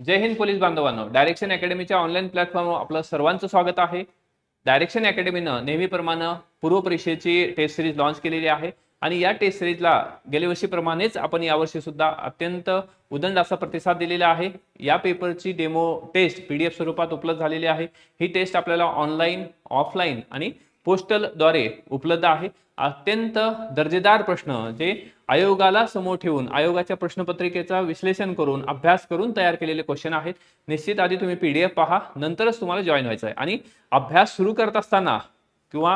जय Hind police बांधवांनो, direction अकॅडमीच्या online प्लॅटफॉर्मवर आपलं सर्वांचं स्वागत आहे। डायरेक्शन अकॅडमीनं नेहमीप्रमाणे पूर्व परीक्षेची टेस्ट सिरीज लॉन्च केलेली आहे आणि या टेस्ट सिरीजला गेल्या वर्षीप्रमाणेच आपण यावर्षी सुद्धा अत्यंत उदंड असा प्रतिसाद दिलेला आहे। या पेपरची डेमो टेस्ट पीडीएफ स्वरूपात उपलब्ध झालेली आहे। ही टेस्ट आपल्याला ऑनलाईन, ऑफलाईन आणि पोस्टल द्वारे उपलब्ध आहे। अत्यंत दर्जेदार प्रश्न जे आयोगाला समोर ठेवून आयोगाच्या प्रश्नपत्रिकेचा विश्लेषण करून अभ्यास करून तयार केलेले क्वेश्चन आहेत। निश्चित आधी तुम्ही पीडीएफ पहा, नंतरच तुम्हाला जॉइन व्हायचं आहे। आणि अभ्यास सुरू करत असताना किंवा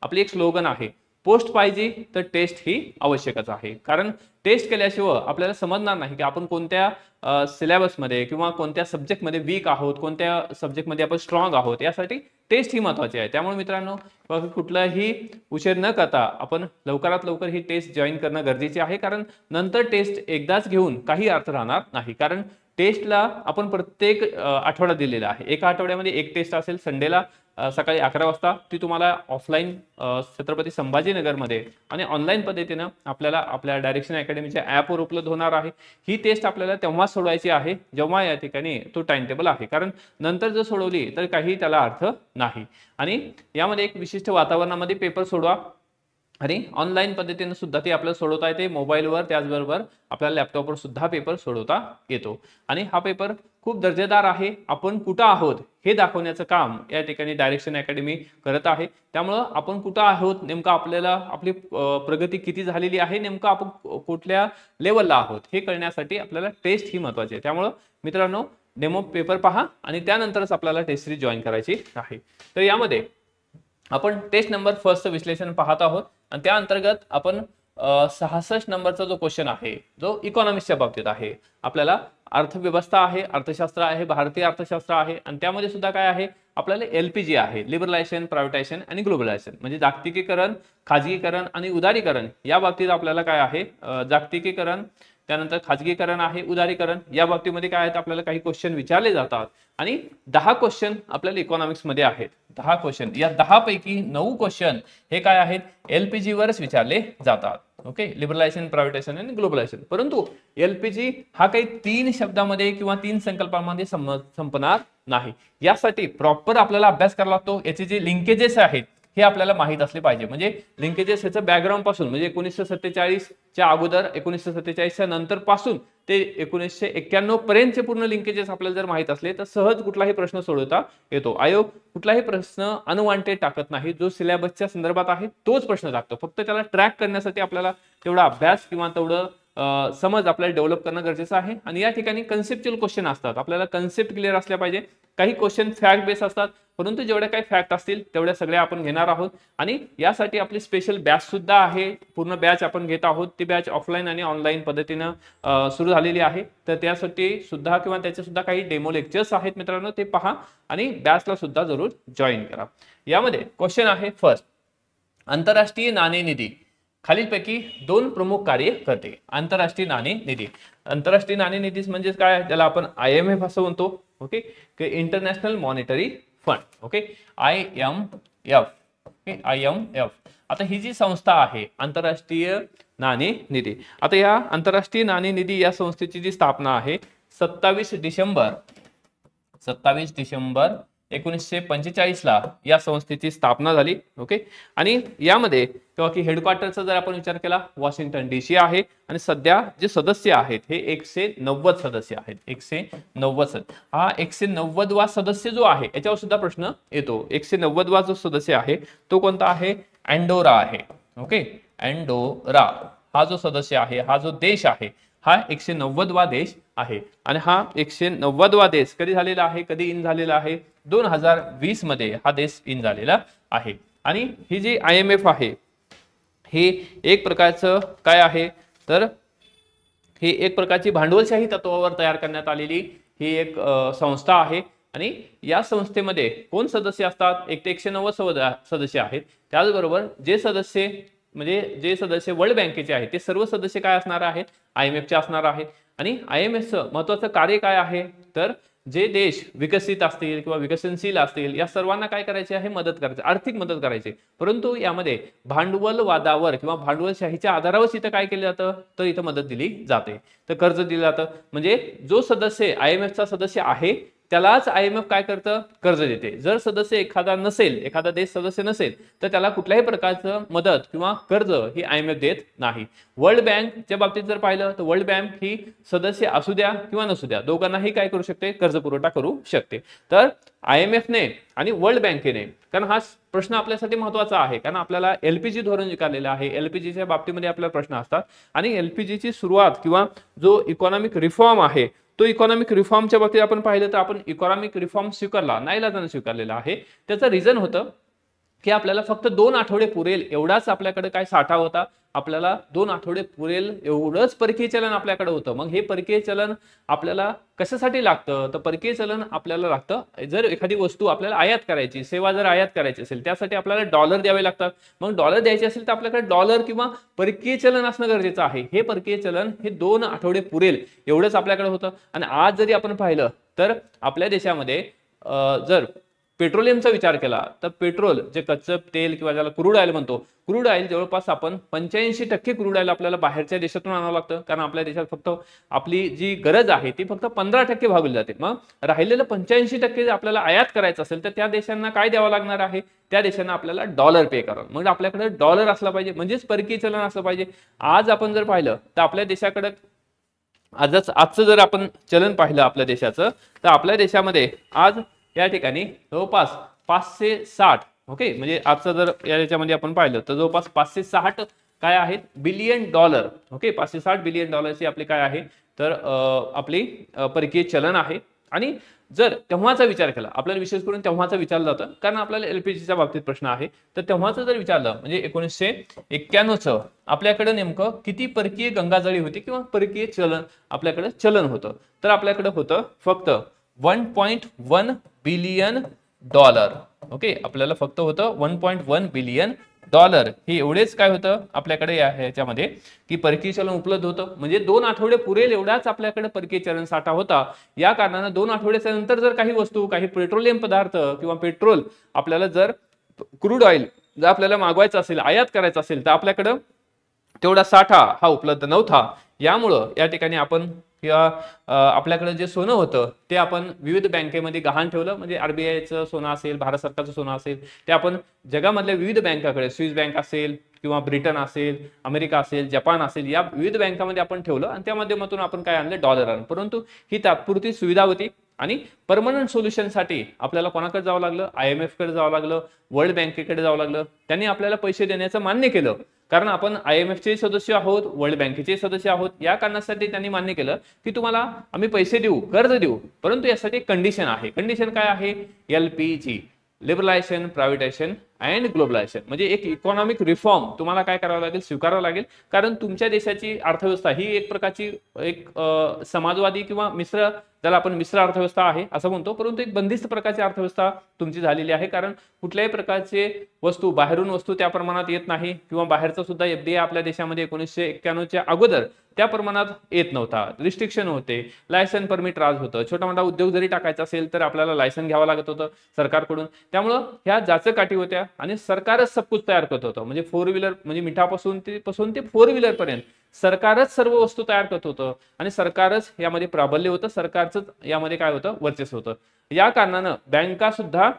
आपली एक स्लोगन आहे, पोस्ट पाहिजे तर टेस्ट ही आवश्यकच आहे। कारण टेस्ट केल्याशिवाय आपल्याला समजणार नाही की आपण कोणत्या सिलेबस मध्ये किंवा कोणत्या सब्जेक्ट मध्ये वीक आहोत, कोणत्या सब्जेक्ट मध्ये आपण स्ट्रॉंग आहोत। यासाठी टेस्ट ही महत्त्वाची आहे। त्यामुळे मित्रांनो, कुठलाही उशीर न करता आपण लवकरात लवकर ही टेस्ट जॉइन करणं गरजेचे आहे। कारण नंतर टेस्ट एकदाच घेऊन काही अर्थ राहणार नाही। कारण टेस्टला आपण प्रत्येक आठवडा दिलेला आहे। एका आठवड्यामध्ये एक टेस्ट असेल, संडेला सकाळी 11 वाजता। ती तुम्हाला ऑफलाईन छत्रपती संभाजीनगरमध्ये आणि ऑनलाईन पद्धतीने आपल्याला आपल्या डायरेक्शन अकॅडमीच्या ॲपवर उपलब्ध होणार आहे। ही टेस्ट आपल्याला तेव्हा सोडवायची आहे जेव्हा या ठिकाणी तो टाइम टेबल आहे। कारण नंतर जर सोडवली तर काही त्याला अर्थ नाही। आणि यामध्ये एक विशिष्ट वातावरणामध्ये पेपर सोडवा आणि ऑनलाईन पद्धतीने सुद्धा ते आपल्याला सोडवता येते। मोबाईलवर त्याचबरोबर आपल्याला लॅपटॉपवर सुद्धा पेपर सोडवता येतो। आणि हा पेपर खूप दर्जेदार आहे। आपण कुठं आहोत हे दाखवण्याचं काम या ठिकाणी डायरेक्शन अकॅडमी करत आहे। त्यामुळे आपण कुठं आहोत, नेमकं आपल्याला आपली प्रगती किती झालेली आहे, नेमकं आपण कुठल्या लेवलला आहोत हे कळण्यासाठी आपल्याला टेस्ट ही महत्त्वाची आहे। त्यामुळे मित्रांनो, डेमो पेपर पहा आणि त्यानंतरच आपल्याला टेस्ट सिरीज जॉइन करायची आहे। तर यामध्ये आपण टेस्ट नंबर फर्स्टचं विश्लेषण पाहत आहोत आणि त्या अंतर्गत आपण 66 नंबरचा जो क्वेश्चन आहे, जो इकॉनॉमिक्सच्या बाबतीत आहे। आपल्याला अर्थव्यवस्था आहे, अर्थशास्त्र आहे, भारतीय अर्थशास्त्र आहे आणि त्यामध्ये सुद्धा काय आहे, आपल्याला एलपीजी आहे, लिबरलायझेशन, प्रायव्हेटायझेशन आणि ग्लोबलायझेशन। म्हणजे जागतिकीकरण, खाजगीकरण आणि उदारीकरण या बाबतीत आपल्याला काय आहे, जागतिकीकरण, त्यानंतर खाजगीकरण आहे, उदारीकरण या बाबतीमध्ये काय आहेत, आपल्याला काही क्वेश्चन विचारले जातात। आणि 10 क्वेश्चन आपल्याला इकॉनॉमिक्स मध्ये आहेत। 10 क्वेश्चन, या 10 पैकी 9 क्वेश्चन हे काय आहेत, एलपीजी वरच विचारले जातात। ओके, लिबरलायझेशन, प्रायव्हेटायझेशन आणि ग्लोबलायझेशन। परंतु एलपीजी हा काही 3 शब्दामध्ये किंवा 3 संकल्पांमध्ये संपणार नाही। यासाठी प्रॉपर आपल्याला अभ्यास करावा लागतो। याचे जे लिंकेजेस आहेत हे आपल्याला माहित असले पाहिजे। म्हणजे लिंकेजेस ह्याचं बॅकग्राऊंड पासून, म्हणजे 1947 च्या अगोदर, 1947 च्या नंतर पासून ते 1991 पर्यंतचे पूर्ण लिंकेजेस आपल्याला जर माहित असले तर सहज कुठलाही प्रश्न सोडवता येतो। आयोग कुठलाही प्रश्न अनवांटेड टाकत नाही। जो सिलेबसच्या संदर्भात आहे तोच प्रश्न टाकतो। फक्त त्याला ट्रॅक करण्यासाठी आपल्याला तेवढा अभ्यास किंवा तेवढं समज आपल्याला डेव्हलप करणं गरजेचं आहे। आणि या ठिकाणी कन्सेप्च्युअल क्वेश्चन असतात, आपल्याला कन्सेप्ट क्लिअर असल्या पाहिजे। काही क्वेश्चन फॅक्ट बेस असतात, परंतु जेवढ्या काही फॅक्ट असतील तेवढ्या सगळ्या आपण घेणार आहोत। आणि यासाठी आपली स्पेशल बॅच सुद्धा आहे, पूर्ण बॅच आपण घेत आहोत। ती बॅच ऑफलाईन आणि ऑनलाईन पद्धतीनं सुरू झालेली आहे। तर त्यासाठी सुद्धा किंवा त्याचे सुद्धा काही डेमो लेक्चर्स आहेत मित्रांनो, ते पहा आणि बॅचला सुद्धा जरूर जॉईन करा। यामध्ये क्वेश्चन आहे फर्स्ट, आंतरराष्ट्रीय नाणेनिधी खालीलपैकी 2 प्रमुख कार्य करते। आंतरराष्ट्रीय नाणेनिधी, आंतरराष्ट्रीय नाणेनिधी म्हणजे काय, त्याला आपण IMF असं म्हणतो। Okay, international monetary fund. Okay, IMF। Okay, IMF। आता ही जी संस्था आहे आंतरराष्ट्रीय नाणेनिधी, आता या आंतरराष्ट्रीय नाणेनिधी या संस्थेची जी स्थापना आहे 27 डिसेंबर 1945 ला या संस्थेची स्थापना झाली। ओके, आणि यामध्ये किंवा की हेडक्वार्टरचा जर आपण विचार केला वॉशिंग्टन DC आहे आणि सध्या जे सदस्य आहेत हे 190 सदस्य आहेत। 190। हा 190 वा सदस्य जो आहे याच्यावर सुद्धा प्रश्न येतो। 190 वा जो सदस्य आहे तो कोणता आहे, अँडोरा आहे। ओके, अँडोरा हा जो सदस्य आहे, हा जो देश आहे, हा 190 वा देश आहे। आणि हा 190 वा देश कधी झालेला आहे, कधी इन झालेला आहे, 2020 मध्ये हा देश इन झालेला आहे। आणि ही जी IMF आहे हे एक प्रकारचं काय आहे, तर ही एक प्रकारची भांडवलशाही तत्वावर तयार करण्यात आलेली ही एक संस्था आहे। आणि या संस्थेमध्ये कोण सदस्य असतात, एक 190 सदस्य आहेत। त्याचबरोबर जे सदस्य वर्ल्ड बँकेचे आहेत ते सर्व सदस्य काय असणार आहेत, IMF चे असणार आहेत। आणि IMF चं महत्त्वाचं कार्य काय आहे, तर जे देश विकसित असतील किंवा विकसनशील असतील या सर्वांना काय करायचे आहे, मदत करायची, आर्थिक मदत करायची. परंतु यामध्ये भांडवलवादावर किंवा भांडवलशाहीच्या आधारावर इथं काय केलं जातं, तर इथं मदत दिली जाते. तर कर्ज दिलं जातं म्हणजे जो सदस्य IMFचा सदस्य आहे त्यालाच IMF काय करतं, कर्ज देते. जर सदस्य एखादा नसेल, एखादा देश सदस्य नसेल तर त्याला कुठल्याही प्रकारचं मदत किंवा कर्ज ही IMF देत नाही. वर्ल्ड बँकच्या बाबतीत जर पाहिलं तर वर्ल्ड बँक ही सदस्य असू द्या किंवा नसू द्या दोघांनाही काय करू शकते, कर्ज पुरवठा करू शकते. तर IMFने आणि वर्ल्ड बँकेने, कारण हा प्रश्न आपल्यासाठी महत्त्वाचा आहे, कारण आपल्याला LPG धोरण स्वीकारलेलं आहे. LPGच्या बाबतीमध्ये आपल्याला प्रश्न असतात आणि LPGची सुरुवात किंवा जो इकॉनॉमिक रिफॉर्म आहे तो इकॉनॉमिक रिफॉर्मच्या बाबतीत आपण पाहिलं तर आपण इकॉनॉमिक रिफॉर्म स्वीकारला, नाईलाजाने स्वीकारलेला आहे. त्याचं रिझन होतं की आपल्याला फक्त 2 आठवडे पुरेल एवढाच आपल्याकडे काय साठा होता, आपल्याला 2 आठवडे पुरेल एवढंच परकीय चलन आपल्याकडे होतं. मग हे परकीय चलन आपल्याला कशासाठी लागतं, तर परकीय चलन आपल्याला लागतं जर एखादी वस्तू आपल्याला आयात करायची, सेवा जर आयात करायची असेल त्यासाठी आपल्याला डॉलर द्यावे लागतात. मग डॉलर द्यायचे असेल तर आपल्याकडे डॉलर किंवा परकीय चलन असणं गरजेचं आहे. हे परकीय चलन हे 2 आठवडे पुरेल एवढंच आपल्याकडे होतं. आणि आज जरी आपण पाहिलं तर आपल्या देशामध्ये जर पेट्रोलियमचा विचार केला तर पेट्रोल जे कच्चं तेल किंवा ज्याला क्रूड ऑइल म्हणतो, क्रूड ऑइल जवळपास आपण 85% क्रूड ऑइल आपल्याला बाहेरच्या देशातून आणावं लागतं, कारण आपल्या देशात फक्त आपली जी गरज आहे ती फक्त 15% भागवली जाते. मग राहिलेलं 85% आपल्याला आयात करायचं असेल तर त्या देशांना काय द्यावं लागणार आहे, त्या देशांना आपल्याला डॉलर पे करावं. मग आपल्याकडे डॉलर असला पाहिजे म्हणजेच परकीय चलन असलं पाहिजे. आज आपण जर पाहिलं तर आपल्या देशाकडे आजचं जर आपण चलन पाहिलं आपल्या देशाचं तर आपल्या देशामध्ये आज या ठिकाणी जवळपास 560 ओके, म्हणजे आजचं जर याच्यामध्ये आपण पाहिलं तर जवळपास 560 काय आहेत बिलियन डॉलर. ओके, 560 बिलियन डॉलरची आपली काय आहे तर आपली परकीय चलन आहे. आणि जर तेव्हाचा विचार केला, आपल्याला विशेष करून तेव्हाचा विचारलं जातं कारण आपल्याला LPGच्या बाबतीत प्रश्न आहे, तर तेव्हाचं जर विचारलं म्हणजे 1991चं आपल्याकडे नेमकं किती परकीय गंगाजळी होती किंवा परकीय चलन आपल्याकडे चलन होतं, तर आपल्याकडे होतं फक्त 1.1 बिलियन डॉलर. ओके, आपल्याला फक्त होतं 1.1 बिलियन डॉलर. हे एवढेच काय होतं आपल्याकडे याच्यामध्ये की परकीय चलन उपलब्ध होतं. म्हणजे 2 आठवडे पुरेल एवढाच आपल्याकडे परकीय चलन साठा होता. या कारणानं 2 आठवड्याच्या नंतर जर काही वस्तू, काही पेट्रोलियम पदार्थ किंवा पेट्रोल आपल्याला जर क्रूड ऑइल जर आपल्याला मागवायचं असेल, आयात करायचं असेल तर आपल्याकडं तेवढा साठा हा उपलब्ध नव्हता. यामुळं या ठिकाणी आपण किंवा आपल्याकडे जे सोनं होतं ते आपण विविध बँकेमध्ये गहाण ठेवलं. म्हणजे RBIचं सोनं असेल, भारत सरकारचं सोनं असेल, ते आपण जगामधल्या विविध बँकाकडे, स्विस बँक असेल किंवा ब्रिटन असेल, अमेरिका असेल, जपान असेल, या विविध बँकामध्ये आपण ठेवलं आणि त्या माध्यमातून आपण काय आणलं, डॉलर आणलं. परंतु ही तात्पुरती सुविधा होती आणि परमनंट सोल्युशनसाठी आपल्याला कोणाकडे जावं लागलं, IMF कडे जावं लागलं, वर्ल्ड बँकेकडे जावं लागलं. त्यांनी आपल्याला पैसे देण्याचं मान्य केलं कारण आपण IMFचे सदस्य आहोत, वर्ल्ड बँकेचे सदस्य आहोत. या कारणासाठी त्यांनी मान्य केलं की तुम्हाला आम्ही पैसे देऊ, कर्ज देऊ, परंतु यासाठी कंडिशन आहे. कंडिशन काय आहे, LPG, liberalisation, privatisation and globalisation. म्हणजे एक इकॉनॉमिक रिफॉर्म तुम्हाला काय करावं लागेल, स्वीकारावं लागेल. कारण तुमच्या देशाची अर्थव्यवस्था ही एक प्रकारची एक समाजवादी किंवा मिश्र, ज्याला आपण मिश्र अर्थव्यवस्था आहे असं म्हणतो, परंतु एक बंदिस्त प्रकारची अर्थव्यवस्था तुमची झालेली आहे. कारण कुठल्याही प्रकारचे वस्तू, बाहेरून वस्तू त्या प्रमाणात येत नाही किंवा बाहेरचा सुद्धा FDI आपल्या देशामध्ये 1991च्या अगोदर त्या प्रमाणात येत नव्हता. रिस्ट्रिक्शन होते, लायसन परमिट राज होतं. छोटा मोठा उद्योग जरी टाकायचा असेल तर आपल्याला लायसन घ्यावं लागत होतं सरकारकडून. त्यामुळं ह्या जाचकाठी होत्या आणि सरकारच सब कुछ तयार करत होतं. म्हणजे 4 व्हीलर म्हणजे मिठापासून ते 4 व्हीलर पर्यंत सरकारच सर्व वस्तू तयार करत होतं आणि सरकारच यामध्ये प्राबल्य होतं, सरकारच यामध्ये काय होतं, वर्चस्व होतं. या कारणानं बँका सुद्धा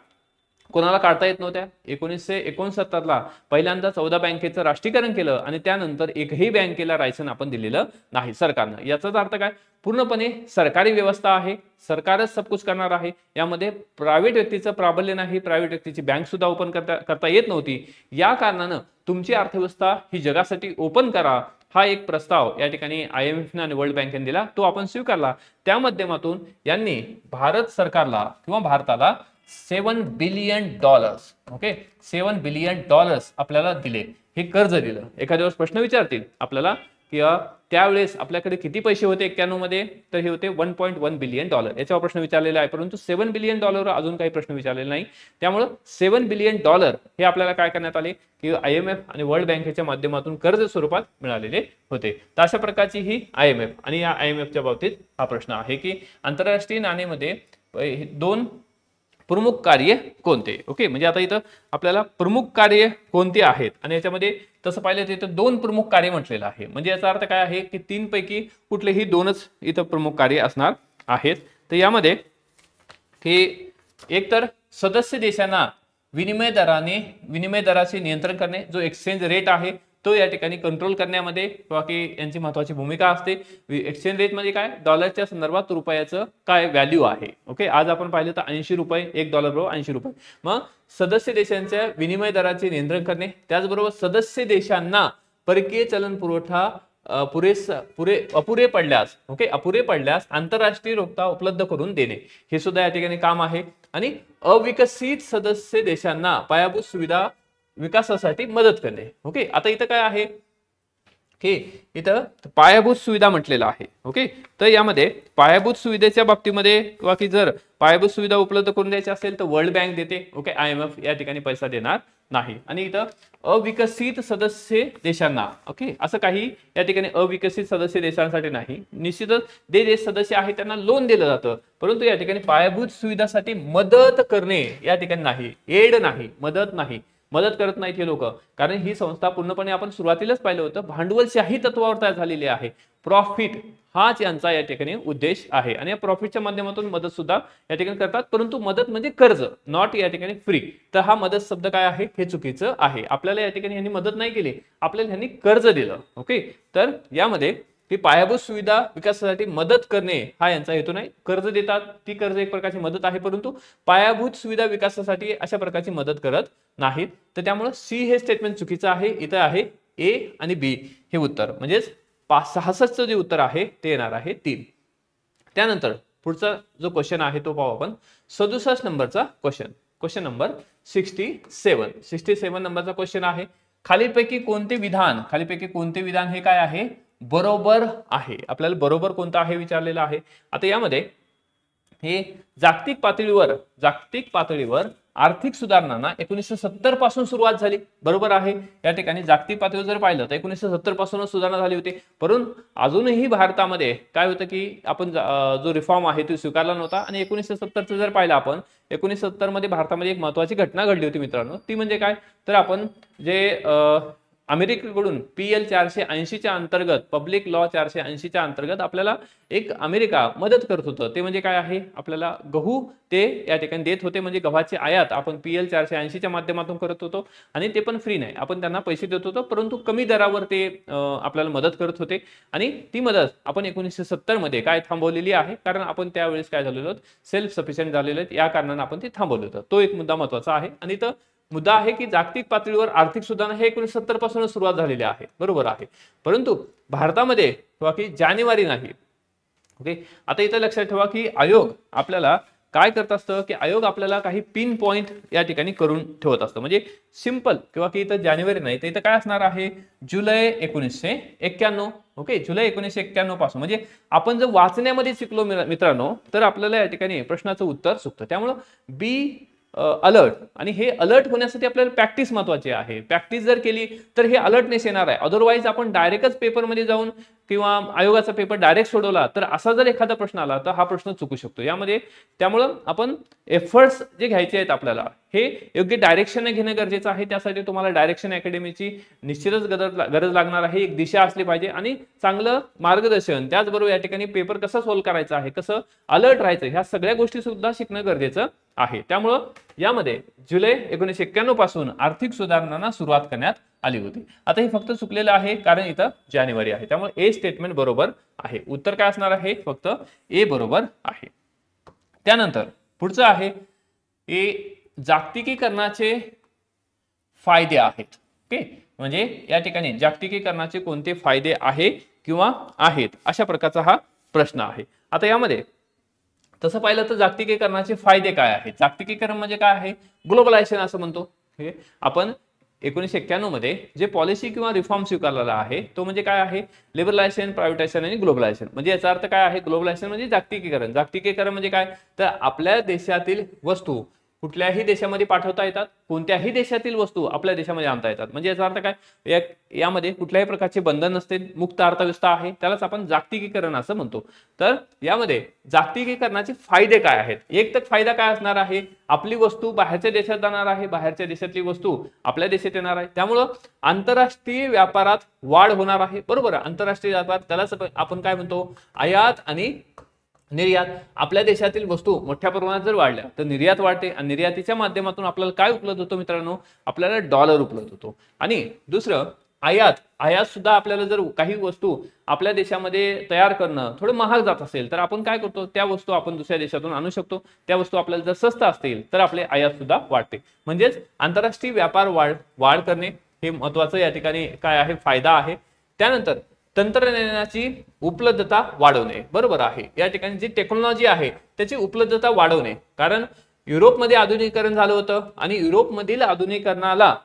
कोणाला काढता येत नव्हत्या. 1969ला पहिल्यांदा 14 बँकेचं राष्ट्रीयकरण केलं आणि त्यानंतर एकही बँकेला लायसन आपण दिलेलं नाही सरकारनं. याचाच अर्थ काय, पूर्णपणे सरकारी व्यवस्था आहे, सरकारच सब कुछ करणार आहे. यामध्ये प्रायव्हेट व्यक्तीचं प्राबल्य नाही, प्रायव्हेट व्यक्तीची बँक सुद्धा ओपन करता येत नव्हती. या कारणानं तुमची अर्थव्यवस्था ही जगासाठी ओपन करा हा एक प्रस्ताव या ठिकाणी IMF आणि वर्ल्ड बँकेने दिला, तो आपण स्वीकारला. त्या माध्यमातून यांनी भारत सरकारला किंवा भारताला $7 बिलियन, ओके, $7 बिलियन आपल्याला दिले, हे कर्ज दिलं. एखाद्या वेळेस प्रश्न विचारतील आपल्याला किंवा त्यावेळेस आपल्याकडे किती पैसे होते 91 मध्ये, तर हे होते $1.1 बिलियन. याच्यावर प्रश्न विचारलेला आहे, परंतु $7 बिलियन अजून काही प्रश्न विचारलेला नाही. त्यामुळे $7 बिलियन हे आपल्याला काय करण्यात आले की IMF आणि वर्ल्ड बँकेच्या माध्यमातून कर्ज स्वरूपात मिळालेले होते. तर अशा प्रकारची ही IMF आणि या IMFच्या बाबतीत हा प्रश्न आहे की आंतरराष्ट्रीय नाणेमध्ये दोन प्रमुख कार्य कोणते. ओके, म्हणजे आता इथं आपल्याला प्रमुख कार्य कोणते आहेत आणि याच्यामध्ये तसं पाहिलं तर इथं दोन प्रमुख कार्य म्हटलेलं आहे. म्हणजे याचा अर्थ काय आहे की तीन पैकी कुठलेही दोनच इथं प्रमुख कार्य असणार आहेत. तर यामध्ये की एक तर सदस्य देशांना विनिमय दराचे नियंत्रण करणे, जो एक्सचेंज रेट आहे तो या ठिकाणी कंट्रोल करण्यामध्ये किंवा की यांची महत्त्वाची भूमिका असते. एक्सचेंज रेट म्हणजे काय, डॉलरच्या संदर्भात रुपयाचं काय व्हॅल्यू आहे. ओके, आज आपण पाहिलं तर 80 रुपये, $1 बरोबर 80 रुपये. मग सदस्य देशांच्या विनिमय दराचे नियंत्रण करणे, त्याचबरोबर सदस्य देशांना परकीय चलन पुरवठा अपुरे पडल्यास आंतरराष्ट्रीय रोखता उपलब्ध करून देणे, हे सुद्धा या ठिकाणी काम आहे. आणि अविकसित सदस्य देशांना पायाभूत सुविधा विकासासाठी मदत करणे. ओके, आता इथं काय आहे की इथं पायाभूत सुविधा म्हटलेलं आहे. ओके, तर यामध्ये पायाभूत सुविधेच्या बाबतीमध्ये किंवा की जर पायाभूत सुविधा उपलब्ध करून द्यायची असेल तर वर्ल्ड बँक देते. ओके, IMF या ठिकाणी पैसा देणार नाही. आणि इथं अविकसित सदस्य देशांना, ओके, असं काही या ठिकाणी अविकसित सदस्य देशांसाठी नाही. निश्चितच जे देश सदस्य आहे त्यांना लोन दिलं जातं, परंतु या ठिकाणी पायाभूत सुविधासाठी मदत करणे या ठिकाणी नाही. एड नाही, मदत करत नाहीत हे लोक. कारण ही संस्था पूर्णपणे आपण सुरुवातीलाच पाहिलं होतं भांडवलशाही तत्वावर तयार झालेली आहे. प्रॉफिट हाच यांचा या ठिकाणी उद्देश आहे आणि या प्रॉफिटच्या माध्यमातून मदत सुद्धा या ठिकाणी करतात. परंतु मदत म्हणजे कर्ज, नॉट या ठिकाणी फ्री. तर हा मदत शब्द काय आहे हे चुकीचं आहे. आपल्याला या ठिकाणी यांनी मदत नाही केली, आपल्याला यांनी कर्ज दिलं. ओके, तर यामध्ये की पायाभूत सुविधा विकासासाठी मदत करणे हा यांचा हेतू नाही. कर्ज देतात, ती कर्ज एक प्रकारची मदत आहे, परंतु पायाभूत सुविधा विकासासाठी अशा प्रकारची मदत करत नाहीत. तर त्यामुळे सी हे स्टेटमेंट चुकीचं आहे. इथं आहे A आणि B हे उत्तर, म्हणजेच 66चं जे उत्तर आहे ते येणार आहे 3. त्यानंतर पुढचा जो क्वेश्चन आहे तो पाहू आपण. 67 नंबरचा क्वेश्चन नंबर 67 नंबरचा क्वेश्चन आहे. खालीलपैकी कोणते विधान हे काय आहे, बरोबर आहे. आपल्याला बरोबर कोणतं आहे विचारलेलं आहे. आता यामध्ये हे जागतिक पातळीवर आर्थिक सुधारणांना 1970 पासून सुरुवात झाली, बरोबर आहे. या ठिकाणी जागतिक पातळीवर जर पाहिलं तर 1970 पासूनच सुधारणा झाली होती. परंतु अजूनही भारतामध्ये काय होतं की आपण जो रिफॉर्म आहे तो स्वीकारला नव्हता. आणि 1970चं जर पाहिलं आपण, 1970 मध्ये भारतामध्ये एक महत्वाची घटना घडली होती मित्रांनो. ती म्हणजे काय, तर आपण जे अमेरिकेकडून PL 480च्या अंतर्गत, पब्लिक लॉ 480च्या अंतर्गत आपल्याला एक अमेरिका मदत करत होतं. ते म्हणजे काय आहे, आपल्याला गहू ते या ठिकाणी देत होते. म्हणजे गव्हाची आयात आपण PL 480च्या माध्यमातून करत होतो आणि ते पण फ्री नाही, आपण त्यांना पैसे देत होतो, परंतु कमी दरावर ते आपल्याला मदत करत होते. आणि ती मदत आपण 1970 मध्ये काय थांबवलेली आहे, कारण आपण त्यावेळेस काय झालेलो आहोत, सेल्फ सफिशियंट झालेलो आहेत. या कारणाने आपण ते थांबवलं होतं. तो एक मुद्दा महत्वाचा आहे. आणि तर मुद्दा आहे की जागतिक पातळीवर आर्थिक सुधारणा हे 1970 पासूनच सुरुवात झालेली आहे, बरोबर आहे. परंतु भारतामध्ये किंवा की जानेवारी नाही. ओके, आता इथं लक्षात ठेवा की आयोग आपल्याला काय करत असतं की आयोग आपल्याला काही पिन पॉइंट या ठिकाणी करून ठेवत असतं. म्हणजे सिंपल किंवा की इथं जानेवारी नाही, तर इथं काय असणार आहे, जुलै 1991. ओके, जुलै 1991 पासून. म्हणजे आपण जर वाचण्यामध्ये शिकलो मित्रांनो, तर आपल्याला या ठिकाणी प्रश्नाचं उत्तर चुकतं. त्यामुळं बी अलर्ट, आणि हे अलर्ट होण्यासाठी आपल्याला प्रॅक्टिस महत्वाची आहे. प्रॅक्टिस जर केली तर हे अलर्टनेस येणार आहे. अदरवाईज आपण डायरेक्टच पेपरमध्ये जाऊन किंवा आयोगाचा पेपर डायरेक्ट सोडवला तर असा जर एखादा प्रश्न आला तर हा प्रश्न चुकू शकतो यामध्ये. त्यामुळं आपण एफर्ट्स जे घ्यायचे आहेत आपल्याला, हे योग्य डायरेक्शन घेणं गरजेचं आहे. त्यासाठी तुम्हाला डायरेक्शन अकॅडमीची निश्चितच गरज लागणार आहे. एक दिशा असली पाहिजे आणि चांगलं मार्गदर्शन, त्याचबरोबर या ठिकाणी पेपर कसा सॉल्व्ह करायचा आहे, कसं अलर्ट राहायचं, ह्या सगळ्या गोष्टी सुद्धा शिकणं गरजेचं आहे. त्यामुळं यामध्ये जुलै 1991 पासून आर्थिक सुधारणांना सुरुवात करण्यात आली होती. आता हे फक्त चुकलेलं आहे कारण इथं जानेवारी आहे. त्यामुळे ए स्टेटमेंट बरोबर आहे. उत्तर काय असणार आहे, फक्त ए बरोबर आहे. त्यानंतर पुढचं आहे जागतिकीकरणाचे फायदे आहेत. ओके, म्हणजे या ठिकाणी जागतिकीकरणाचे कोणते फायदे आहे किंवा आहेत, अशा प्रकारचा हा प्रश्न आहे. आता यामध्ये तसं पाहिलं तर जागतिकीकरणाचे फायदे काय आहेत. जागतिकीकरण म्हणजे काय आहे, ग्लोबलायझेशन असं म्हणतो. आपण 1991 मध्ये जे पॉलिसी किंवा रिफॉर्म स्वीकारलेला आहे तो म्हणजे काय आहे, लिबरलायझेशन, प्रायव्हेटायझेशन आणि ग्लोबलायझेशन. म्हणजे याचा अर्थ काय आहे, ग्लोबलायझेशन म्हणजे जागतिकीकरण. जागतिकीकरण म्हणजे काय, तर आपल्या देशातील वस्तू कुठल्याही देशामध्ये पाठवता येतात, कोणत्याही देशातील वस्तू आपल्या देशामध्ये आणता येतात. म्हणजे याचा अर्थ काय, यामध्ये कुठल्याही प्रकारचे बंधन नसते, मुक्त अर्थव्यवस्था आहे, त्यालाच आपण जागतिकीकरण असं म्हणतो. तर यामध्ये जागतिकीकरणाचे फायदे काय आहेत, एक तर फायदा काय असणार आहे, आपली वस्तू बाहेरच्या देशात जाणार आहे, बाहेरच्या देशातली वस्तू आपल्या देशात येणार आहे, त्यामुळं आंतरराष्ट्रीय व्यापारात वाढ होणार आहे. बरोबर, आंतरराष्ट्रीय व्यापार त्यालाच आपण काय म्हणतो, आयात आणि निर्यात. आपल्या देशातील वस्तू मोठ्या प्रमाणात जर वाढल्या तर निर्यात वाढते आणि निर्यातीच्या माध्यमातून आपल्याला काय उपलब्ध होतो मित्रांनो, आपल्याला डॉलर उपलब्ध होतो. आणि दुसरं आयात सुद्धा आपल्याला जर काही वस्तू आपल्या देशामध्ये तयार करणं थोडं महाग जात असेल तर आपण काय करतो, त्या वस्तू आपण दुसऱ्या देशातून आणू शकतो. त्या वस्तू आपल्याला जर स्वस्त असतील तर आपले आयात सुद्धा वाढते. म्हणजेच आंतरराष्ट्रीय व्यापार वाढ करणे हे महत्वाचं या ठिकाणी काय आहे, फायदा आहे. त्यानंतर तंत्रज्ञानाची उपलब्धता वाढवणे. बरोबर आहे, या ठिकाणी जी टेक्नॉलॉजी आहे त्याची उपलब्धता वाढवणे. कारण युरोपमध्ये आधुनिकीकरण झालं होतं आणि युरोपमधील आधुनिकीकरणाला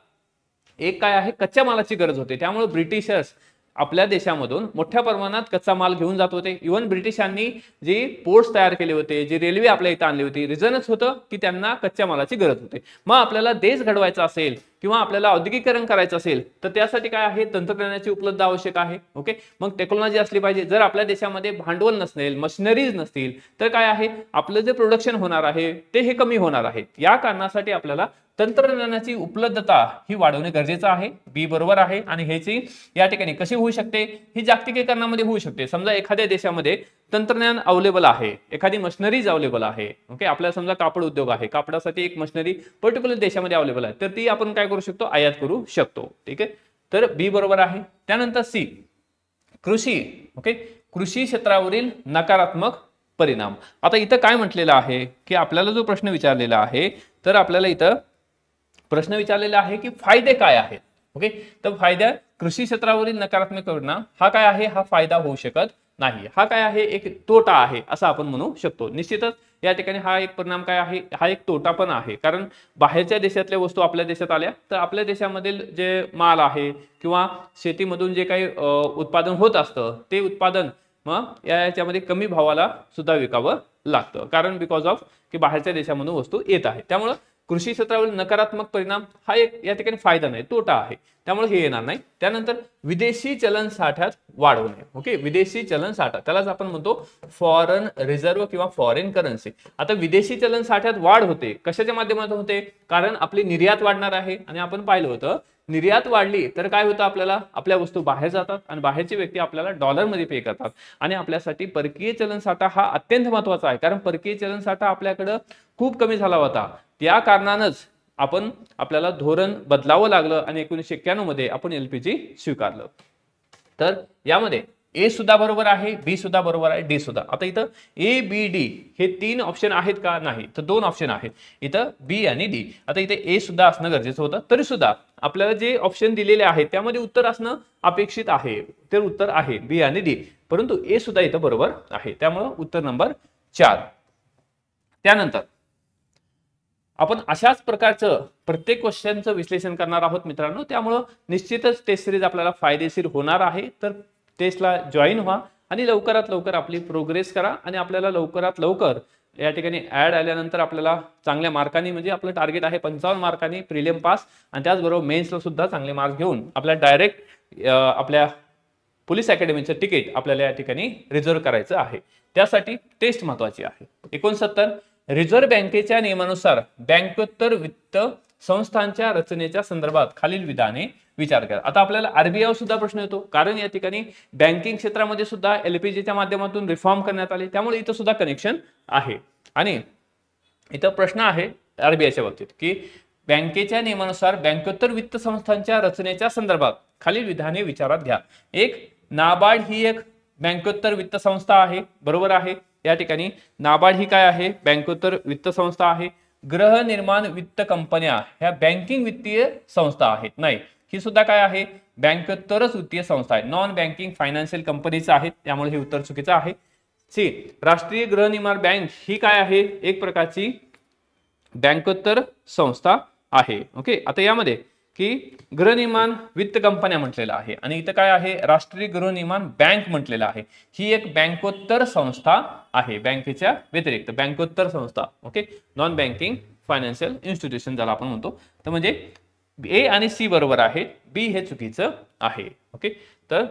एक काय आहे, कच्च्या मालाची गरज होती. त्यामुळे ब्रिटिशर्स आपल्या देशामधून मोठ्या प्रमाणात कच्चा माल घेऊन जात होते. इव्हन ब्रिटिशांनी जे पोर्ट्स तयार केले होते, जे रेल्वे आपल्या इथं आणली होती, रिझनच होतं की त्यांना कच्च्या मालाची गरज होती. मग आपल्याला देश घडवायचा असेल किंवा आपल्याला औद्योगिकीकरण करायचं असेल तर त्यासाठी काय आहे, तंत्रज्ञानाची उपलब्ध आवश्यक आहे. ओके, मग टेक्नॉलॉजी असली पाहिजे. जर आपल्या देशामध्ये भांडवल नसेल, मशिनरीज नसतील तर काय आहे, आपलं जे प्रोडक्शन होणार आहे ते हे कमी होणार आहे. या कारणासाठी आपल्याला तंत्रज्ञानाची उपलब्धता ही वाढवणे गरजेचं आहे. बी बरोबर आहे. आणि ह्याची या ठिकाणी कशी होऊ शकते, ही जागतिकीकरणामध्ये होऊ शकते. समजा एखाद्या देशामध्ये तंत्रज्ञान अवेलेबल आहे, एखादी मशिनरीज अवेलेबल आहे. ओके, आपल्याला समजा कापड उद्योग आहे, कापडासाठी एक मशिनरी पर्टिक्युलर देशामध्ये अवेलेबल आहे, तर ती आपण काय करू शकतो, आयात करू शकतो. ठीक आहे, तर बी बरोबर आहे. त्यानंतर सी, कृषी. ओके, कृषी क्षेत्रावरील नकारात्मक परिणाम. आता इथं काय म्हटलेलं आहे की आपल्याला जो प्रश्न विचारलेला आहे तर आपल्याला इथं प्रश्न विचारलेला आहे की फायदे काय आहेत. ओके, तर फायदा कृषी क्षेत्रावरील नकारात्मक परिणाम हा काय आहे, हा फायदा होऊ शकत नाही. हा काय आहे, एक तोटा आहे असं आपण म्हणू शकतो. निश्चितच या ठिकाणी हा एक परिणाम काय आहे, हा एक तोटा पण आहे. कारण बाहेरच्या देशातल्या वस्तू आपल्या देशात आल्या तर आपल्या देशामधील जे माल आहे किंवा शेतीमधून जे काही उत्पादन होत असतं ते उत्पादन मग याच्यामध्ये कमी भावाला सुद्धा विकावं लागतं. कारण बिकॉज ऑफ की बाहेरच्या देशामधून वस्तू येत आहे. त्यामुळे कृषी क्षेत्रावरील नकारात्मक परिणाम हा एक या ठिकाणी फायदा नाही, तोटा आहे. त्यामुळे हे येणार नाही. त्यानंतर विदेशी चलन साठ्यात वाढवणे. ओके, विदेशी चलन साठा त्यालाच आपण म्हणतो फॉरेन रिझर्व्ह किंवा फॉरेन करन्सी. आता विदेशी चलन साठ्यात वाढ होते, कशाच्या माध्यमातून होते, कारण आपली निर्यात वाढणार आहे. आणि आपण पाहिलं होतं निर्यात वाढली तर काय होतं, आपल्याला आपल्या वस्तू बाहेर जातात आणि बाहेरची व्यक्ती आपल्याला डॉलरमध्ये पे करतात. आणि आपल्यासाठी परकीय चलन साठा हा अत्यंत महत्वाचा आहे. कारण परकीय चलन साठा आपल्याकडं खूप कमी झाला होता. त्या कारणानंच आपल्याला धोरण बदलावं लागलं आणि 1991 मध्ये आपण LPG स्वीकारलं. तर यामध्ये ए सुद्धा बरोबर आहे, बी सुद्धा बरोबर आहे, डी सुद्धा. आता इथं ए बी डी हे 3 ऑप्शन आहेत का, नाही, तर 2 ऑप्शन आहेत इथं, बी आणि डी. आता इथे ए सुद्धा असणं गरजेचं होतं, तरी सुद्धा आपल्याला जे ऑप्शन दिलेले आहेत त्यामध्ये उत्तर असणं अपेक्षित आहे. तर उत्तर आहे बी आणि डी, परंतु ए सुद्धा इथं बरोबर आहे. त्यामुळे उत्तर नंबर 4. त्यानंतर आपण अशाच प्रकारचं प्रत्येक क्वेश्चनचं विश्लेषण करणार आहोत मित्रांनो. त्यामुळं निश्चितच टेस्ट सिरीज आपल्याला फायदेशीर होणार आहे. तर टेस्टला जॉईन व्हा आणि लवकरात लवकर आपली प्रोग्रेस करा. आणि आपल्याला लवकरात लवकर या ठिकाणी ऍड आल्यानंतर आपल्याला चांगल्या मार्कांनी, म्हणजे आपलं टार्गेट आहे 55 मार्कांनी प्रिलिम पास आणि त्याचबरोबर मेन्सला सुद्धा चांगले मार्क्स घेऊन आपल्याला डायरेक्ट आपल्या पोलीस अकॅडमीचं तिकीट आपल्याला या ठिकाणी रिझर्व्ह करायचं आहे. त्यासाठी टेस्ट महत्वाची आहे. 69 रिझर्व्ह बँकेच्या नियमानुसार बँकोत्तर वित्त संस्थांच्या रचनेच्या संदर्भात खालील विधाने विचार करा. आता आपल्याला आरबीआय सुद्धा प्रश्न येतो, कारण या ठिकाणी बँकिंग क्षेत्रामध्ये सुद्धा LPGच्या माध्यमातून रिफॉर्म करण्यात आले, त्यामुळे इथं सुद्धा कनेक्शन आहे. आणि इथं प्रश्न आहे आरबीआयच्या बाबतीत की बँकेच्या नियमानुसार बँकोत्तर वित्त संस्थांच्या रचनेच्या संदर्भात खालील विधाने विचारात घ्या. एक, नाबार्ड ही एक बँकोत्तर वित्त संस्था आहे, बरोबर आहे. या ठिकाणी नाबार्ड ही काय आहे, बँकोत्तर वित्त संस्था आहे. गृहनिर्माण वित्त कंपन्या ह्या बँकिंग वित्तीय संस्था आहेत, नाही, ही सुद्धा काय आहे, बँकोत्तरच वित्तीय संस्था आहे, नॉन बँकिंग फायनान्शियल कंपनीज आहेत. त्यामुळे हे उत्तर चुकीचं आहे. सी, राष्ट्रीय गृहनिर्माण बँक ही काय आहे, एक प्रकारची बँकोत्तर संस्था आहे. ओके, आता यामध्ये की गृहनिर्माण वित्त कंपन्या म्हटलेलं आहे आणि इथं काय आहे राष्ट्रीय गृहनिर्माण बँक म्हटलेलं आहे. ही एक बँकोत्तर संस्था आहे, बँकेच्या व्यतिरिक्त बँकोत्तर संस्था. Okay, non banking financial institution ज्याला आपण म्हणतो. तर म्हणजे ए आणि सी बरोबर आहे, बी हे चुकीचं आहे. ओके, तर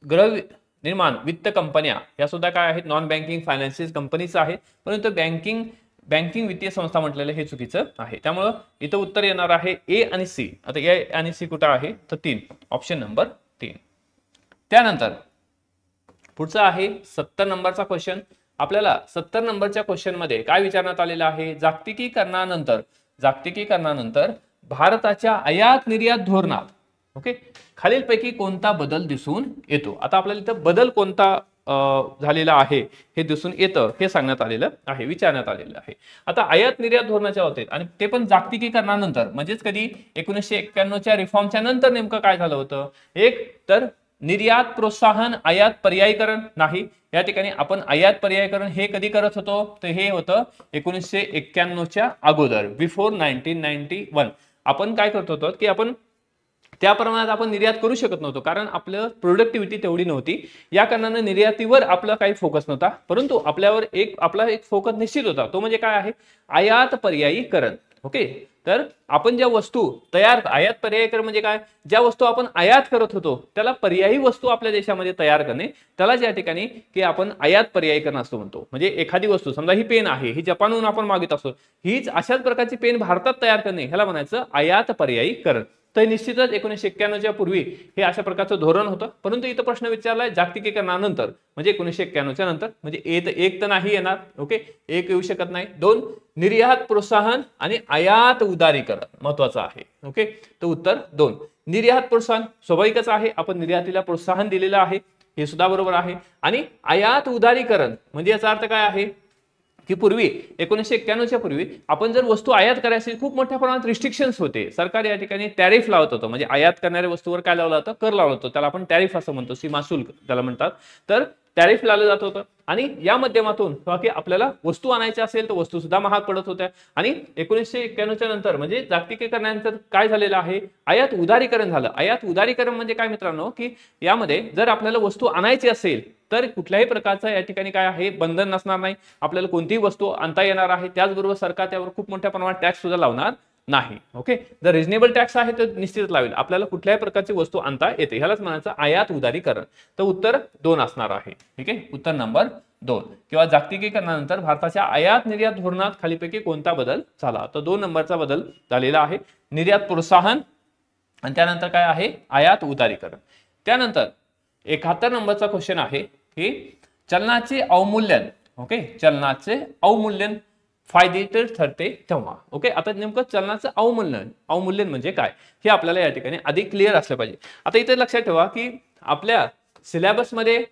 गृहनिर्माण वित्त कंपन्या या सुद्धा काय आहेत नॉन बँकिंग फायनान्शियल कंपनीज आहेत, परंतु बँकिंग वित्तीय संस्था म्हटलेलं हे चुकीचं आहे. त्यामुळं इथं उत्तर येणार आहे ए आणि सी. आता ए आणि सी कुठं आहे तर 3, ऑप्शन नंबर 3. त्यानंतर पुढचा आहे 70 नंबरचा क्वेश्चन. आपल्याला 70 नंबरच्या क्वेश्चन मध्ये काय विचारण्यात आलेलं आहे, जागतिकीकरणानंतर भारताच्या आयात निर्यात धोरणात ओके खालीलपैकी कोणता बदल दिसून येतो. आता आपल्याला इथं बदल कोणता झालेला आहे हे दिसून येतं हे सांगण्यात आलेलं आहे, विचारण्यात आलेलं आहे. आता आयात निर्यात धोरणाच्या बाबतीत आणि ते पण जागतिकीकरणानंतर म्हणजेच कधी 1991च्या रिफॉर्मच्या नंतर नेमकं काय झालं होतं. एक तर निर्यात प्रोत्साहन आयात पर्यायीकरण नाही. या ठिकाणी आपण आयात पर्यायीकरण हे कधी करत होतो तर हे होतं 1991च्या अगोदर, बिफोर 1991. आपण काय करत होतो की आपण त्या प्रमाणात आपण निर्यात करू शकत नव्हतो, कारण आपलं प्रोडक्टिव्हिटी तेवढी नव्हती. या कारणाने निर्यातीवर आपला काही फोकस नव्हता, परंतु आपल्यावर आपला एक फोकस निश्चित होता, तो म्हणजे काय आहे आयात पर्यायीकरण. ओके, तर आपण ज्या वस्तू आयात पर्यायीकरण म्हणजे काय, ज्या वस्तू आपण आयात करत होतो त्याला पर्यायी वस्तू आपल्या देशामध्ये तयार करणे, त्याला ज्या ठिकाणी की आपण आयात पर्यायीकरण असं म्हणतो. म्हणजे एखादी वस्तू समजा ही पेन आहे, ही जपानहून आपण मागवत असतो, हीच अशाच प्रकारची पेन भारतात तयार करणे ह्याला म्हणायचं आयात पर्यायीकरण. तर निश्चितच 1991च्या पूर्वी हे अशा प्रकारचं धोरण होतं, परंतु इथं प्रश्न विचारलाय जागतिकीकरणानंतर म्हणजे 1991च्या नंतर. म्हणजे एक तर नाही येणार. ओके, एक येऊ शकत नाही. 2 निर्यात प्रोत्साहन आणि आयात उदारीकरण महत्वाचं आहे. ओके, तर उत्तर 2 निर्यात प्रोत्साहन स्वाभाविकच आहे, आपण निर्यातीला प्रोत्साहन दिलेलं आहे, हे सुद्धा बरोबर आहे. आणि आयात उदारीकरण म्हणजे याचा अर्थ काय आहे की पूर्वी 1991च्या पूर्वी आपण जर वस्तू आयात करायची खूप मोठ्या प्रमाणात रिस्ट्रिक्शन्स होते. सरकार या ठिकाणी टॅरिफ लावत होतं, म्हणजे आयात करणाऱ्या वस्तूवर काय लावलं होतं, कर लावलं होतं, त्याला आपण टॅरिफ असं म्हणतो, सीमाशुल्क त्याला म्हणतात. तर टॅरिफ लावलं जात होतं आणि या माध्यमातून की आपल्याला वस्तू आणायच्या असेल तर वस्तू सुद्धा महाग पडत होत्या. आणि 1991च्या नंतर म्हणजे जागतिकीकरणानंतर काय झालेलं आहे आयात उदारीकरण झालं. आयात उदारीकरण म्हणजे काय मित्रांनो की यामध्ये जर आपल्याला वस्तू आणायची असेल तर कुठल्याही प्रकारचं या ठिकाणी काय आहे बंधन नसणार नाही, आपल्याला कोणतीही वस्तू आणता येणार आहे. त्याचबरोबर सरकार त्यावर खूप मोठ्या प्रमाणात टॅक्स सुद्धा लावणार नाही. ओके, जर रिजनेबल टॅक्स आहे तर निश्चित लावेल, आपल्याला कुठल्याही प्रकारची वस्तू आणता येते, ह्यालाच म्हणायचं आयात उदारीकरण. तर उत्तर 2 असणार आहे. ठीक आहे, उत्तर नंबर 2. किंवा जागतिकीकरणानंतर भारताच्या आयात निर्यात धोरणात खालीपैकी कोणता बदल झाला. तर 2 नंबरचा बदल झालेला आहे निर्यात प्रोत्साहन आणि त्यानंतर काय आहे आयात उदारीकरण. त्यानंतर 71 नंबरचा क्वेश्चन आहे की चलनाचे अवमूल्यन. ओके, चलनाचे अवमूल्यन फायदेशीर ठरते तेव्हा. ओके, आता नेमकं चलनाचं अवमूल्यन म्हणजे काय हे आपल्याला या ठिकाणी अधिक क्लिअर असलं पाहिजे. आता इथे लक्षात ठेवा की आपल्या सिलेबसमध्ये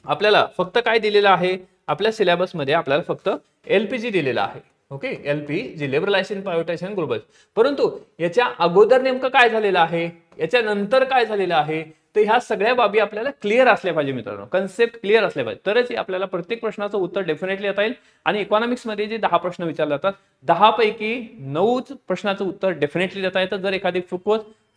आपल्याला फक्त काय दिलेलं आहे, आपल्या सिलेबसमध्ये आपल्याला फक्त LPG दिलेला आहे. Okay, LPG liberalisation privatisation global. परंतु याच्या अगोदर नेमकं काय झालेलं आहे, याच्या नंतर काय झालेलं आहे, तर ह्या सगळ्या बाबी आपल्याला क्लिअर असल्या पाहिजे मित्रांनो, कन्सेप्ट क्लिअर असले पाहिजे, तरच आपल्याला प्रत्येक प्रश्नाचं उत्तर डेफिनेटली येता येईल. आणि इकॉनॉमिक्स मध्ये जे 10 प्रश्न विचारले जातात 10 पैकी 9 प्रश्नाचं उत्तर डेफिनेटली देता येतं. जर एखादी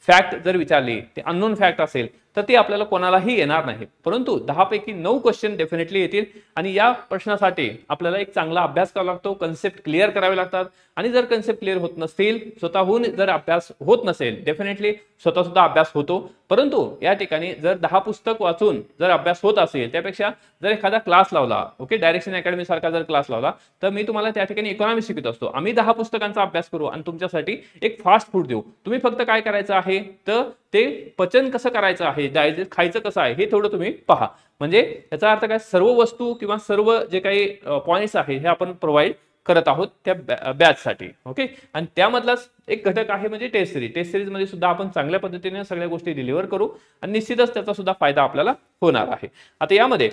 फॅक्ट जर विचारली, ते अननोन फॅक्ट असेल तर ती आपल्याला कोणालाही येणार नाही, परंतु 10 पैकी 9 क्वेश्चन डेफिनेटली येतील. आणि या प्रश्नासाठी आपल्याला एक चांगला अभ्यास करावा लागतो, कन्सेप्ट क्लिअर करावे लागतात. आणि जर कन्सेप्ट क्लिअर होत नसतील, स्वतःहून जर अभ्यास होत नसेल, डेफिनेटली स्वतः सुद्धा अभ्यास होतो, परंतु या ठिकाणी जर 10 पुस्तक वाचून जर अभ्यास होत असेल त्यापेक्षा जर एखादा क्लास लावला, ओके डायरेक्शन अकॅडमी सारखा जर क्लास लावला, तर मी तुम्हाला त्या ठिकाणी इकॉनॉमिक्स शिकवत असतो, आम्ही 10 पुस्तकांचा अभ्यास करू आणि तुमच्यासाठी एक फास्ट फूड देऊ. तुम्ही फक्त काय करायचं आहे तर ते पचन कसं करायचं आहे, खायचं कसं आहे हे थोडं तुम्ही पहा. म्हणजे याचा अर्थ काय, सर्व वस्तू किंवा सर्व जे काही पॉइंट्स आहे हे आपण प्रोव्हाइड करत आहोत त्या बॅच साठी. ओके, आणि त्यामधलाच एक घटक आहे म्हणजे टेस्ट सिरीज. टेस्ट सिरीज मध्ये सुद्धा आपण चांगल्या पद्धतीने सगळ्या गोष्टी डिलिव्हर करू आणि निश्चितच त्याचा सुद्धा फायदा आपल्याला होणार आहे. आता यामध्ये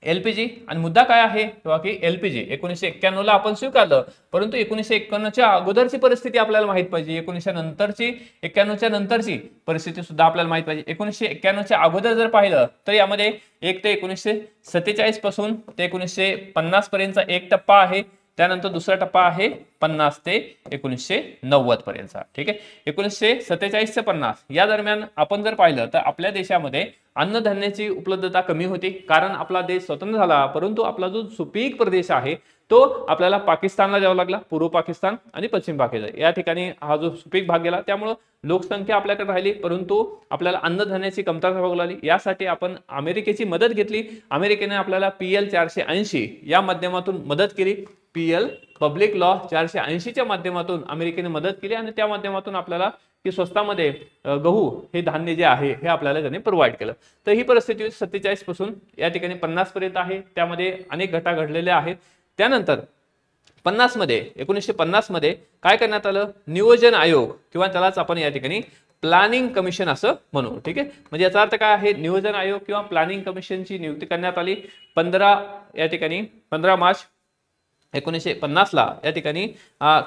LPG आणि मुद्दा काय आहे किंवा की LPG 1991 ला आपण स्वीकारलं, परंतु 1951च्या अगोदरची परिस्थिती आपल्याला माहित पाहिजे, 1991च्या नंतरची परिस्थिती सुद्धा आपल्याला माहित पाहिजे. 1991च्या अगोदर जर पाहिलं तर यामध्ये एक ते 1947 पासून ते 1950 पर्यंतचा एक टप्पा आहे, त्यानंतर दुसरा टप्पा आहे 1950 ते 1990 पर्यंतचा, ठीक आहे. 1947 ते 50 या दरम्यान आपण जर पाहिलं तर आपल्या देशामध्ये अन्नधान्याची उपलब्धता कमी होती, कारण आपला देश स्वतंत्र झाला, परंतु आपला जो सुपीक प्रदेश आहे तो आपल्याला पाकिस्तानला द्यावा लागला, पूर्व पाकिस्तान आणि पश्चिम पाकिस्तान या ठिकाणी हा जो सुपीक भाग गेला, त्यामुळे लोकसंख्या आपल्याकडे राहिली, परंतु आपल्याला अन्नधान्याची कमतरता भागू लागली. यासाठी आपण अमेरिकेची मदत घेतली. अमेरिकेने आपल्याला PL 480 या माध्यमातून मदत केली. PL पब्लिक लॉ 480 च्या माध्यमातून अमेरिकेने मदत केली आणि त्या माध्यमातून आपल्याला की स्वस्तामध्ये गहू हे धान्य जे आहे हे आपल्याला त्यांनी प्रोव्हाइड केलं. तर ही परिस्थिती 47 पासून या ठिकाणी 50 पर्यंत आहे. त्यामध्ये अनेक घटना घडलेल्या आहेत. त्यानंतर 1950 मध्ये काय करण्यात आलं, नियोजन आयोग किंवा त्यालाच आपण या ठिकाणी प्लॅनिंग कमिशन असं म्हणू, ठीक आहे. म्हणजे याचा अर्थ काय आहे, नियोजन आयोग किंवा प्लॅनिंग कमिशनची नियुक्ती करण्यात आली. 15 मार्च 1950 ला या ठिकाणी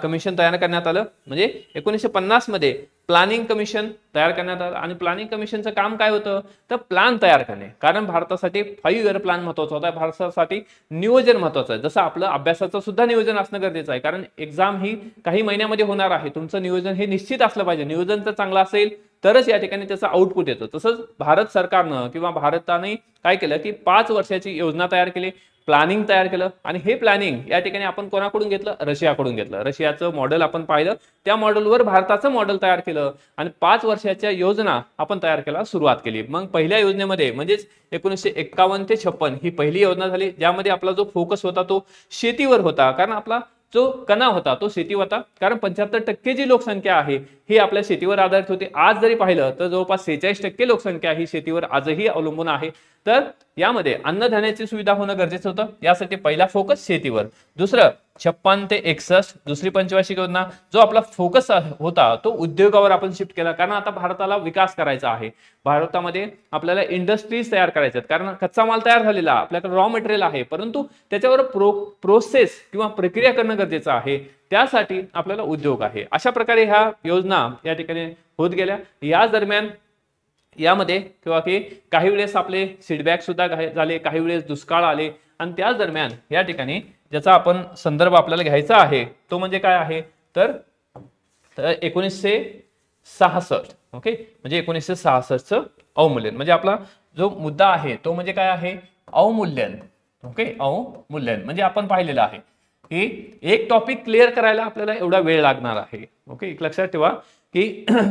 कमिशन तयार करण्यात आलं. म्हणजे 1950 मध्ये प्लॅनिंग कमिशन तयार करण्यात आलं. आणि प्लॅनिंग कमिशनचं काम काय होतं, तर प्लॅन तयार करणे, कारण भारतासाठी 5 इयर प्लॅन महत्वाचा होता, भारतासाठी नियोजन महत्वाचं आहे. जसं आपलं अभ्यासाचं सुद्धा नियोजन असणं गरजेचं आहे, कारण एक्झाम ही काही महिन्यामध्ये होणार आहे. तुमचं नियोजन हे निश्चित असलं पाहिजे. नियोजन जर चांगलं असेल तरच या ठिकाणी त्याचा आउटपुट येतो. तसंच भारत सरकारनं किंवा भारताने काय केलं की 5 वर्षाची योजना तयार केली, प्लॅनिंग तयार केलं. आणि हे प्लॅनिंग या ठिकाणी आपण कोणाकडून घेतलं, रशियाकडून घेतलं. रशियाचं मॉडेल आपण पाहिलं, त्या मॉडेलवर भारताचं मॉडेल तयार केलं आणि 5 वर्षाच्या योजना आपण तयार करायला सुरुवात केली. मग पहिल्या योजनेमध्ये म्हणजेच 1951 ते 56 ही पहिली योजना झाली, ज्यामध्ये आपला जो फोकस होता तो शेतीवर होता, कारण आपला जो कणा होता तो शेती होता, कारण 75% जी लोकसंख्या आहे ही आपल्या शेतीवर आधारित होती. आज जरी पाहिलं तर जवळपास 46% लोकसंख्या ही शेतीवर आजही अवलंबून आहे. तर यामध्ये अन्नधान्याची सुविधा होणं गरजेचं होतं, यासाठी पहिला फोकस शेतीवर. दुसरं 56 ते 61 दुसरी पंचवार्षिक योजना, जो आपला फोकस होता तो उद्योगावर आपण शिफ्ट केला, कारण आता भारताला विकास करायचा आहे. भारतामध्ये आपल्याला इंडस्ट्रीज तयार करायच्या आहेत, कारण कच्चा माल तयार झालेला, आपल्याकडे रॉ मटेरियल आहे, परंतु त्याच्यावर प्रोसेस किंवा प्रक्रिया करणं गरजेचं आहे. त्यासाठी आपल्याला उद्योग आहे. अशा प्रकारे ह्या योजना या ठिकाणी होत गेल्या. याच दरम्यान यामध्ये किंवा की काही वेळेस आपले सीडबॅक सुद्धा झाले, काही वेळेस दुष्काळ आले. आणि त्याच दरम्यान या ठिकाणी ज्याचा आपण संदर्भ आपल्याला घ्यायचा आहे तो म्हणजे काय आहे, तर 1966. ओके, म्हणजे 1966चं अवमूल्यन. म्हणजे आपला जो मुद्दा आहे तो म्हणजे काय आहे, अवमूल्यन. ओके, अवमूल्यन म्हणजे आपण पाहिलेलं आहे की एक टॉपिक क्लिअर करायला आपल्याला एवढा वेळ लागणार आहे. ओके, एक लक्षात ठेवा की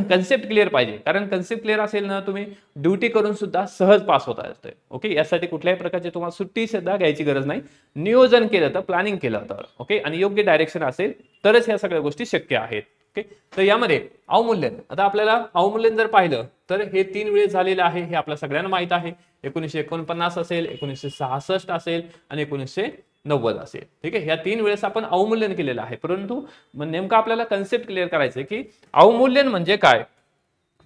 कन्सेप्ट क्लिअर पाहिजे, कारण कन्सेप्ट क्लिअर असेल ना तुम्ही ड्युटी करून सुद्धा सहज पास होता येते. ओके, यासाठी कुठल्याही प्रकारची तुम्हाला सुट्टी सुद्धा घ्यायची गरज नाही. नियोजन केलं तर, प्लॅनिंग केलं तर, ओके, आणि योग्य डायरेक्शन असेल तरच ह्या सगळ्या गोष्टी शक्य आहेत. ओके, तर यामध्ये अवमूल्यन, आता आपल्याला अवमूल्यन जर पाहिलं तर हे 3 वेळेस झालेलं आहे, हे आपल्या सगळ्यांना माहित आहे. 1949 असेल, 1966 असेल आणि 1990 असेल. ठीक आहे, ह्या 3 वेळेस आपण अवमूल्यन केलेलं आहे. परंतु नेमकं आपल्याला कन्सेप्ट क्लिअर करायचं आहे की अवमूल्यन म्हणजे काय,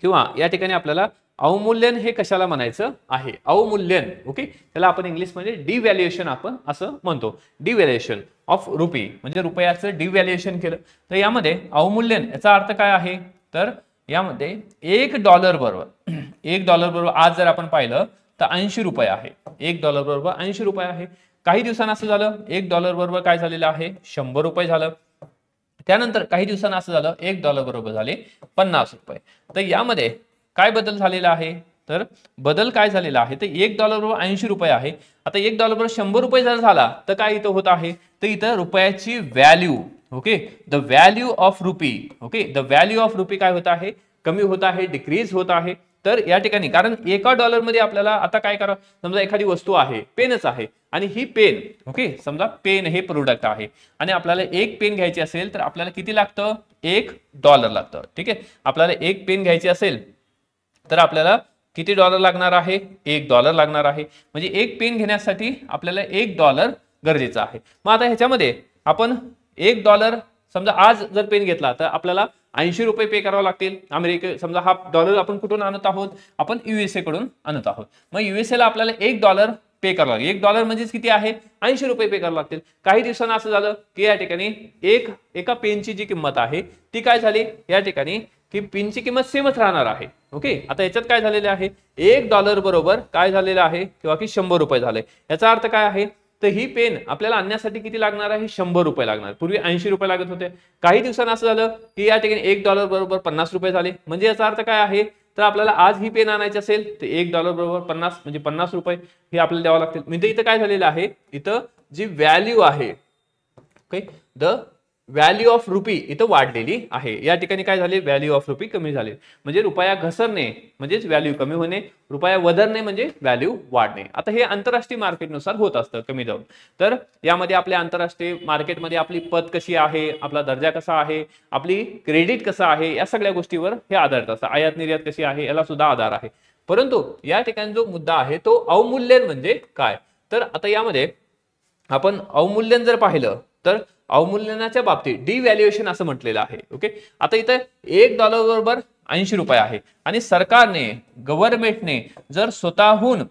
किंवा या ठिकाणी आपल्याला अवमूल्यन हे कशाला म्हणायचं आहे. अवमूल्यन, ओके, त्याला आपण इंग्लिशमध्ये डिव्हॅल्युएशन आपण असं म्हणतो. डिव्हॅल्युएशन ऑफ रुपी म्हणजे रुपयाचं डिव्हॅल्युएशन केलं. तर यामध्ये अवमूल्यन याचा अर्थ काय आहे, तर यामध्ये $1 बरोबर आज जर आपण पाहिलं तर 80 रुपये आहे. $1 बरोबर 80 रुपये आहे. काही दिवसांना असं झालं $1 बरोबर काय झालेलं आहे, 100 रुपये झालं. त्यानंतर काही दिवसांना असं झालं $1 बरोबर झाले 50 रुपये. तर यामध्ये काय बदल झालेला आहे, तर बदल काय झालेला आहे, तर $1 बरोबर 80 रुपये आहे. आता $1 बरोबर 100 रुपये जर झाला तर काय इथं होत आहे, तर इथं रुपयाची value, okay, the value of rupee, okay, the value of rupee काय होत आहे, कमी होत आहे, डिक्रीज होत आहे. तर या ठिकाणी कारण $1 मध्ये आपल्याला आता काय करा, समजा एखादी वस्तू आहे, पेनच आहे, आणि ही पेन, ओके, समजा पेन हे प्रोडक्ट आहे आणि आपल्याला एक पेन घ्यायची असेल तर आपल्याला किती लागतं, $1 लागतं. ठीक आहे, आपल्याला एक पेन घ्यायची असेल तर आपल्याला किती डॉलर लागणार आहे, $1 लागणार आहे. म्हणजे एक पेन घेण्यासाठी आपल्याला $1 गरजेचा आहे. मग आता ह्याच्यामध्ये आपण $1 समजा आज जर पेन घेतला तर आपल्याला 80 रुपये पे करावे लागतील. अमेरिके समजा हा डॉलर आपण कुठून आणत आहोत, आपण USA कडून आणत आहोत. मग USA ला आपल्याला $1 पे करावं लागेल. $1 म्हणजेच किती आहे, 80 रुपये पे करावं लागतील. काही दिवसांना असं झालं की या ठिकाणी एका पेनची जी किंमत आहे ती काय झाली, या ठिकाणी की पेनची किंमत सेमच राहणार आहे. ओके, आता याच्यात काय झालेलं आहे, $1 बरोबर काय झालेलं आहे, किंवा की 100 रुपये झाले. याचा अर्थ काय आहे, तर ही पेन आपल्याला आणण्यासाठी किती लागणार आहे? 100 रुपये लागणार. पूर्वी 80 रुपये लागत होते. काही दिवसांनी असं झालं की या ठिकाणी $1 बरोबर 50 रुपये झाले. म्हणजे याचा अर्थ काय आहे? तर आपल्याला आज ही पेन आणायची असेल तर $1 बरोबर 50 म्हणजे 50 रुपये हे आपल्याला द्यावं लागतील. म्हणजे इथं काय झालेलं आहे? इथं जी व्हॅल्यू आहे, okay, the value of rupee इथं वाढलेली आहे. या ठिकाणी काय झाले? व्हॅल्यू ऑफ रुपी कमी झाले. म्हणजे रुपया घसरणे म्हणजेच व्हॅल्यू कमी होणे, रुपया वधरणे म्हणजे व्हॅल्यू वाढणे. आता हे आंतरराष्ट्रीय मार्केटनुसार होत असतं कमी जाऊन. तर यामध्ये आपल्या आंतरराष्ट्रीय मार्केटमध्ये आपली पत कशी आहे, आपला दर्जा कसा आहे, आपली क्रेडिट कसं आहे, या सगळ्या गोष्टीवर हे आधारित असतं. आयात निर्यात कशी आहे याला सुद्धा आधार आहे. परंतु या ठिकाणी जो मुद्दा आहे तो अवमूल्यन म्हणजे काय? तर आता यामध्ये आपण अवमूल्यन जर पाहिलं तर अवमूल्यनाच्या बाबतीत डिव्हॅल्युएशन असं म्हटलेलं आहे. ओके, आता इथं $1 बरोबर 80 रुपये आहे आणि सरकारने, गव्हर्नमेंटने जर स्वतःहून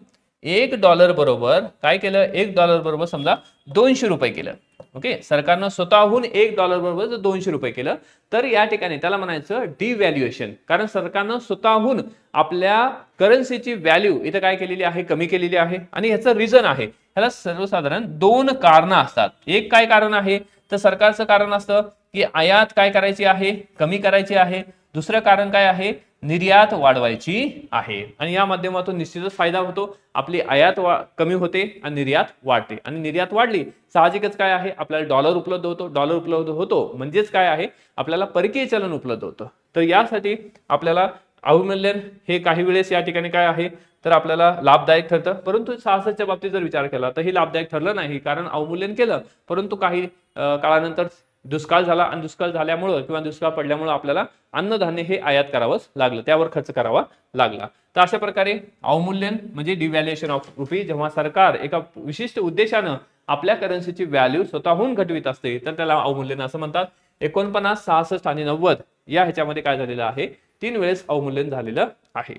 $1 बरोबर काय केलं? $1 बरोबर समजा 200 रुपये केलं. ओके, सरकारनं स्वतःहून $1 बरोबर जर 200 रुपये केलं तर या ठिकाणी त्याला म्हणायचं डिव्हॅल्युएशन. कारण सरकारनं स्वतःहून आपल्या करन्सीची व्हॅल्यू इथं काय केलेली आहे? कमी केलेली आहे. आणि ह्याचं रिझन आहे, ह्याला सर्वसाधारण 2 कारणं असतात. एक काय कारण आहे? तर सरकारचं कारण असतं की आयात काय करायची आहे? कमी करायची आहे. दुसरं कारण काय आहे? निर्यात वाढवायची आहे. आणि या माध्यमातून निश्चितच फायदा होतो. आपली आयात कमी होते आणि निर्यात वाढते. आणि निर्यात वाढली साहजिकच काय आहे? आपल्याला डॉलर उपलब्ध होतो. डॉलर उपलब्ध होतो म्हणजेच काय आहे? आपल्याला परकीय चलन उपलब्ध होतं. तर यासाठी आपल्याला अवमूल्यन हे काही वेळेस या ठिकाणी काय आहे? तर आपल्याला लाभदायक ठरतं. परंतु 66च्या बाबतीत जर विचार केला तर हे लाभदायक ठरलं नाही. कारण अवमूल्यन केलं परंतु काही काळानंतर दुष्काळ झाला आणि दुष्काळ झाल्यामुळं किंवा दुष्काळ पडल्यामुळं आपल्याला अन्नधान्य हे आयात करावंच लागलं, त्यावर खर्च करावा लागला. तर अशा प्रकारे अवमूल्यन म्हणजे डिव्हॅल्युएशन ऑफ रुपी. जेव्हा सरकार एका विशिष्ट उद्देशानं आपल्या करन्सीची व्हॅल्यू स्वतःहून घटवित असते तर त्याला अवमूल्यन असं म्हणतात. 49, 66 आणि 90 या ह्याच्यामध्ये काय झालेलं आहे? 3 वेळेस अवमूल्यन झालेलं आहे.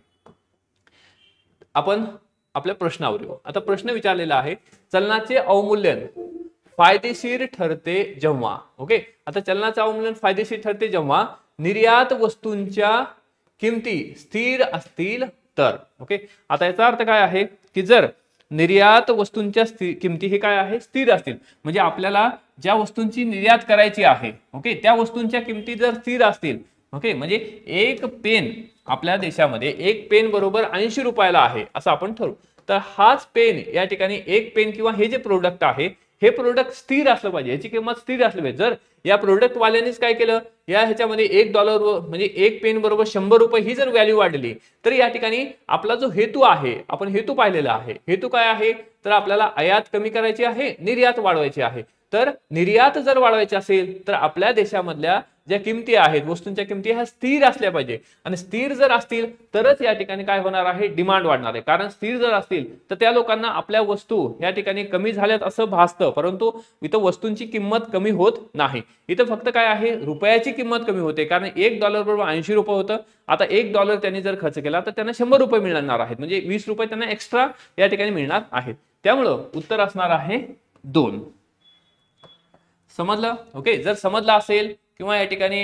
आपण आपल्या प्रश्नावर येऊ. आता प्रश्न विचारलेला आहे, चलनाचे अवमूल्यन फायदेशीर ठरते जेव्हा. ओके, आता चलनाचे अवमूल्यन फायदेशीर ठरते जेव्हा निर्यात वस्तूंच्या किमती स्थिर असतील तर. ओके, आता याचा अर्थ काय आहे की जर निर्यात वस्तूंच्या किमती हे काय आहे? स्थिर असतील. म्हणजे आपल्याला ज्या वस्तूंची निर्यात करायची आहे, ओके, त्या वस्तूंच्या किमती जर स्थिर असतील, ओके, म्हणजे एक पेन आपल्या देशामध्ये एक पेन बरोबर 80 रुपयाला आहे असं आपण ठरवू. तर हाच पेन या ठिकाणी एक पेन किंवा हे जे प्रोडक्ट आहे हे प्रोडक्ट स्थिर असलं पाहिजे, याची किंमत स्थिर असली पाहिजे. जर या प्रोडक्ट वाल्यानेच काय केलं, या ह्याच्यामध्ये $1 म्हणजे एक पेन बरोबर 100 रुपये ही जर व्हॅल्यू वाढली तर या ठिकाणी आपला जो हेतू आहे, आपण हेतू पाहिलेला आहे. हेतू काय आहे? तर आपल्याला आयात कमी करायची आहे, निर्यात वाढवायची आहे. तर निर्यात जर वाढवायची असेल तर आपल्या देशामधल्या ज्या किमती आहेत, वस्तूंच्या किमती ह्या स्थिर असल्या पाहिजे. आणि स्थिर जर असतील तरच या ठिकाणी काय होणार आहे? डिमांड वाढणार आहे. कारण स्थिर जर असतील तर त्या लोकांना आपल्या वस्तू या ठिकाणी कमी झाल्यात असं भासतं, परंतु इथं वस्तूंची किंमत कमी होत नाही. इथं फक्त काय आहे? रुपयाची किंमत कमी होते. कारण $1 बरोबर 80 रुपये होतं. आता $1 त्यांनी जर खर्च केला तर त्यांना 100 रुपये मिळणार आहेत. म्हणजे 20 रुपये त्यांना एक्स्ट्रा या ठिकाणी मिळणार आहेत. त्यामुळं उत्तर असणार आहे 2. समजलं? ओके, जर समजलं असेल किंवा या ठिकाणी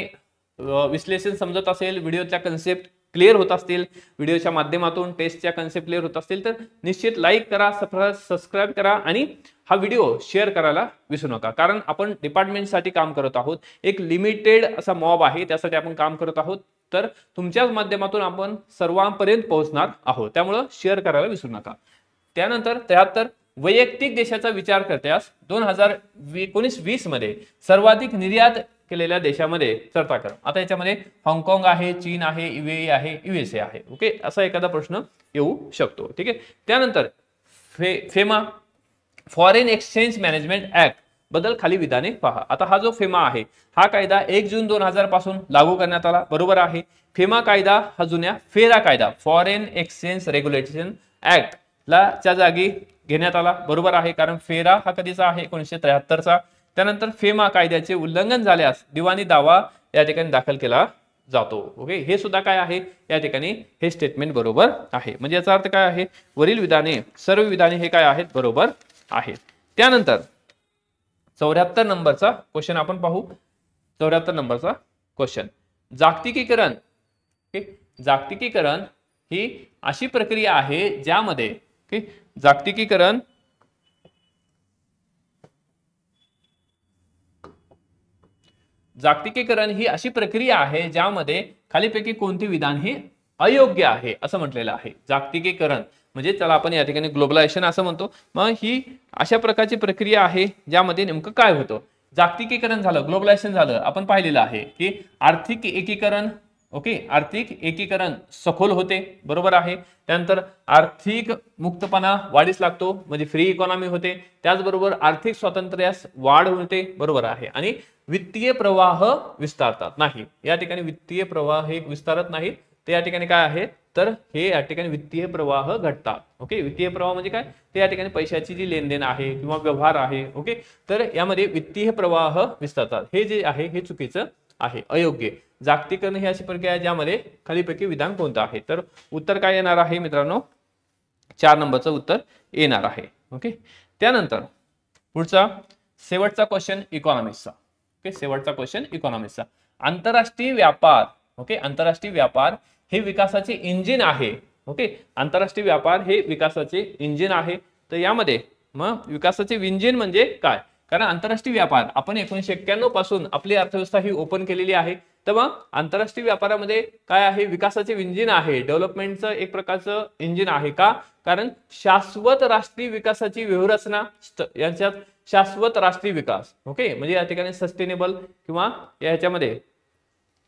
विश्लेषण समजत असेल, व्हिडिओच्या कन्सेप्ट क्लिअर होत असतील, व्हिडिओच्या माध्यमातून टेस्टच्या कन्सेप्ट क्लिअर होत असतील तर निश्चित लाईक करा, सबस्क्राईब करा आणि हा व्हिडिओ शेअर करायला विसरू नका. कारण आपण डिपार्टमेंटसाठी काम करत आहोत. एक लिमिटेड असा मॉब आहे, त्यासाठी आपण काम करत आहोत. तर तुमच्याच माध्यमातून आपण सर्वांपर्यंत पोहोचणार आहोत. त्यामुळं शेअर करायला विसरू नका. त्यानंतर 73 वैयक्तिक देशाचा विचार करत्यास 2019-20 मध्ये सर्वाधिक निर्यात केलेल्या देशामध्ये चर्चा करा. आता याच्यामध्ये हाँगकाँग आहे, चीन आहे, UAE आहे, USA आहे. ओके, असा एखादा प्रश्न येऊ शकतो. ठीक आहे. त्यानंतर FEMA foreign exchange management act बद्दल खाली विधाने पहा. आता हा जो फेमा आहे हा कायदा 1 जून 2000 पासून लागू करण्यात आला. बरोबर आहे. फेमा कायदा हा जुन्या फेरा कायदा फॉरेन एक्सचेंज रेग्युलेशन ऍक्ट ला च्या जागी घेण्यात आला. बरोबर आहे. कारण फेरा हा कधीचा आहे? 1973चा. त्यानंतर फेमा कायद्याचे उल्लंघन झाल्यास दिवाणी दावा या ठिकाणी दाखल केला जातो. ओके, हे सुद्धा काय आहे या ठिकाणी? हे स्टेटमेंट बरोबर आहे. म्हणजे याचा अर्थ काय आहे? वरील विधाने सर्व विधाने हे काय आहेत? बरोबर आहेत. त्यानंतर 74 नंबरचा क्वेश्चन आपण पाहू. 74 नंबरचा क्वेश्चन, जागतिकीकरण. जागतिकीकरण ही अशी प्रक्रिया आहे ज्यामध्ये जागतिकीकरण जागतिकीकरण ही अशी प्रक्रिया आहे ज्यामध्ये खालीपैकी कोणती विधान ही अयोग्य आहे असं म्हटलेलं आहे. जागतिकीकरण म्हणजे त्याला आपण या ठिकाणी ग्लोबलायझेशन असं म्हणतो. मग ही अशा प्रकारची प्रक्रिया आहे ज्यामध्ये नेमकं काय होतं. जागतिकीकरण झालं, ग्लोबलायझेशन झालं, आपण पाहिलेलं आहे की आर्थिक एकीकरण, ओके, आर्थिक एकीकरण सखोल होते, बरोबर आहे. त्यानंतर आर्थिक मुक्तपणा वाढीस लागतो म्हणजे फ्री इकॉनॉमी होते. त्याचबरोबर आर्थिक स्वातंत्र्यास वाढ होते, बरोबर आहे. आणि वित्तीय प्रवाह विस्तारतात नाही, या ठिकाणी वित्तीय प्रवाह हे विस्तारत नाहीत, ते या ठिकाणी काय आहे तर हे या ठिकाणी वित्तीय प्रवाह घटतात. ओके, वित्तीय प्रवाह म्हणजे काय, ते या ठिकाणी पैशाची जी लेनदेन आहे किंवा व्यवहार आहे. ओके, तर यामध्ये वित्तीय प्रवाह विस्तारतात, हे जे आहे हे चुकीचं आहे, अयोग्य. जागतिकीकरण ही अशी प्रक्रिया आहे ज्यामध्ये खालीपैकी विधान कोणतं आहे. तर उत्तर काय येणार आहे मित्रांनो, 4 नंबरचं उत्तर येणार आहे. ओके, त्यानंतर पुढचा शेवटचा क्वेश्चन इकॉनॉमिक्सचा. ओके, शेवटचा क्वेश्चन इकॉनॉमिक्सचा. आंतरराष्ट्रीय व्यापार, ओके, आंतरराष्ट्रीय व्यापार हे विकासाचे इंजिन आहे. ओके, आंतरराष्ट्रीय व्यापार हे विकासाचे इंजिन आहे. तर यामध्ये मग विकासाचे इंजिन म्हणजे काय, कारण आंतरराष्ट्रीय व्यापार आपण 1991 पासून आपली अर्थव्यवस्था ही ओपन केलेली आहे. तर मग आंतरराष्ट्रीय व्यापारामध्ये काय आहे, विकासाचे इंजिन आहे, डेव्हलपमेंटचं एक प्रकारचं इंजिन आहे. का, कारण शाश्वत राष्ट्रीय विकासाची व्यूहरचना यांच्यात शाश्वत राष्ट्रीय विकास, ओके, म्हणजे या ठिकाणी सस्टेनेबल किंवा याच्यामध्ये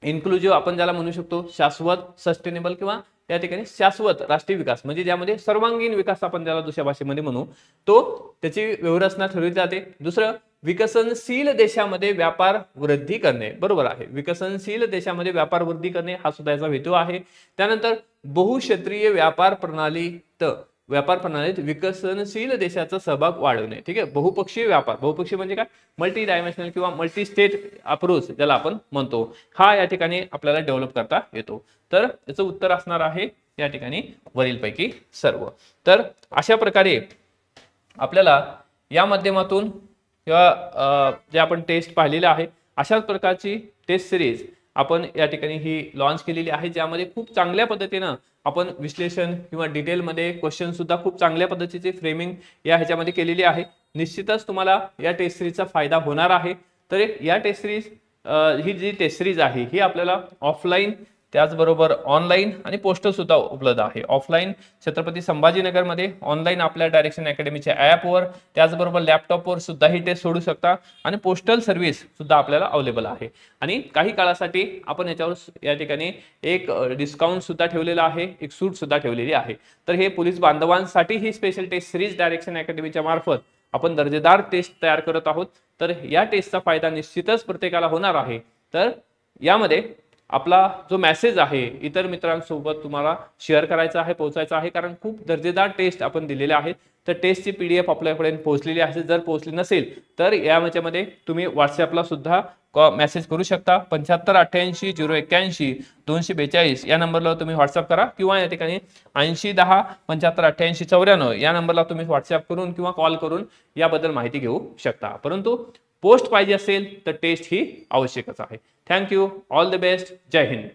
इन्क्लुझिव्ह आपण ज्याला म्हणू शकतो, शाश्वत, सस्टेनेबल किंवा या ठिकाणी शाश्वत राष्ट्रीय विकास म्हणजे ज्यामध्ये सर्वांगीण विकास आपण ज्याला दुसऱ्या भाषेमध्ये म्हणू, तो त्याची व्यवरचना ठरवली जाते. दुसरं, विकसनशील देशामध्ये व्यापार वृद्धी करणे, बरोबर आहे. विकसनशील देशामध्ये व्यापार वृद्धी करणे हा सुद्धा याचा हेतू आहे. त्यानंतर बहुक्षेत्रीय व्यापार प्रणालीत विकसनशील देशाचा सहभाग वाढवणे, ठीक आहे. बहुपक्षीय व्यापार, बहुपक्षीय म्हणजे काय, मल्टी डायमेन्शनल किंवा मल्टी स्टेट अप्रोच ज्याला आपण म्हणतो, हा या ठिकाणी आपल्याला डेव्हलप करता येतो. तर याचं उत्तर असणार आहे या ठिकाणी वरीलपैकी सर्व. तर अशा प्रकारे आपल्याला या माध्यमातून किंवा जे आपण टेस्ट पाहिलेले आहे अशाच प्रकारची टेस्ट सिरीज आपण या ठिकाणी ही लॉन्च केलेली आहे, ज्यामध्ये खूप चांगल्या पद्धतीनं आपण विश्लेषण किंवा डिटेलमध्ये क्वेश्चन सुद्धा खूप चांगल्या पद्धतीचे फ्रेमिंग या ह्याच्यामध्ये केलेली आहे. निश्चितच तुम्हाला या टेस्ट सिरीजचा फायदा होणार आहे. तर या टेस्ट सिरीज ही जी टेस्ट सिरीज आहे ही आपल्याला ऑफलाईन त्याचबरोबर ऑनलाईन आणि पोस्टल सुद्धा उपलब्ध आहे. ऑफलाईन छत्रपती संभाजीनगरमध्ये, ऑनलाईन आपल्या डायरेक्शन अकॅडमीच्या ॲपवर, त्याचबरोबर लॅपटॉपवर सुद्धा ही टेस्ट सोडू शकता आणि पोस्टल सर्व्हिस सुद्धा आपल्याला अवेलेबल आहे. आणि काही काळासाठी आपण याच्यावर या ठिकाणी एक डिस्काउंट सुद्धा ठेवलेला आहे, एक सूट सुद्धा ठेवलेली आहे. तर हे पोलीस बांधवांसाठी ही स्पेशल टेस्ट सिरीज डायरेक्शन अकॅडमीच्या मार्फत आपण दर्जेदार टेस्ट तयार करत आहोत. तर या टेस्टचा फायदा निश्चितच प्रत्येकाला होणार आहे. तर यामध्ये आपला जो मेसेज आहे इतर मित्रांसोबत तुम्हाला शेअर करायचा आहे, पोहोचायचा आहे, कारण खूप दर्जेदार टेस्ट आपण दिलेले आहेत. तर टेस्टची PDF आपल्यापर्यंत पोहोचलेली आहे. जर पोहोचली नसेल तर यामध्ये तुम्ही व्हॉट्सअपला सुद्धा मेसेज करू शकता. 7588 081 242 या नंबरला तुम्ही व्हॉट्सअप करा किंवा या ठिकाणी 8010 7588 94 या नंबरला तुम्ही व्हॉट्सअप करून किंवा कॉल करून याबद्दल माहिती घेऊ शकता. परंतु पोस्ट पाहिजे असेल तर टेस्ट ही आवश्यकच आहे. Thank you, all the best, Jai Hind.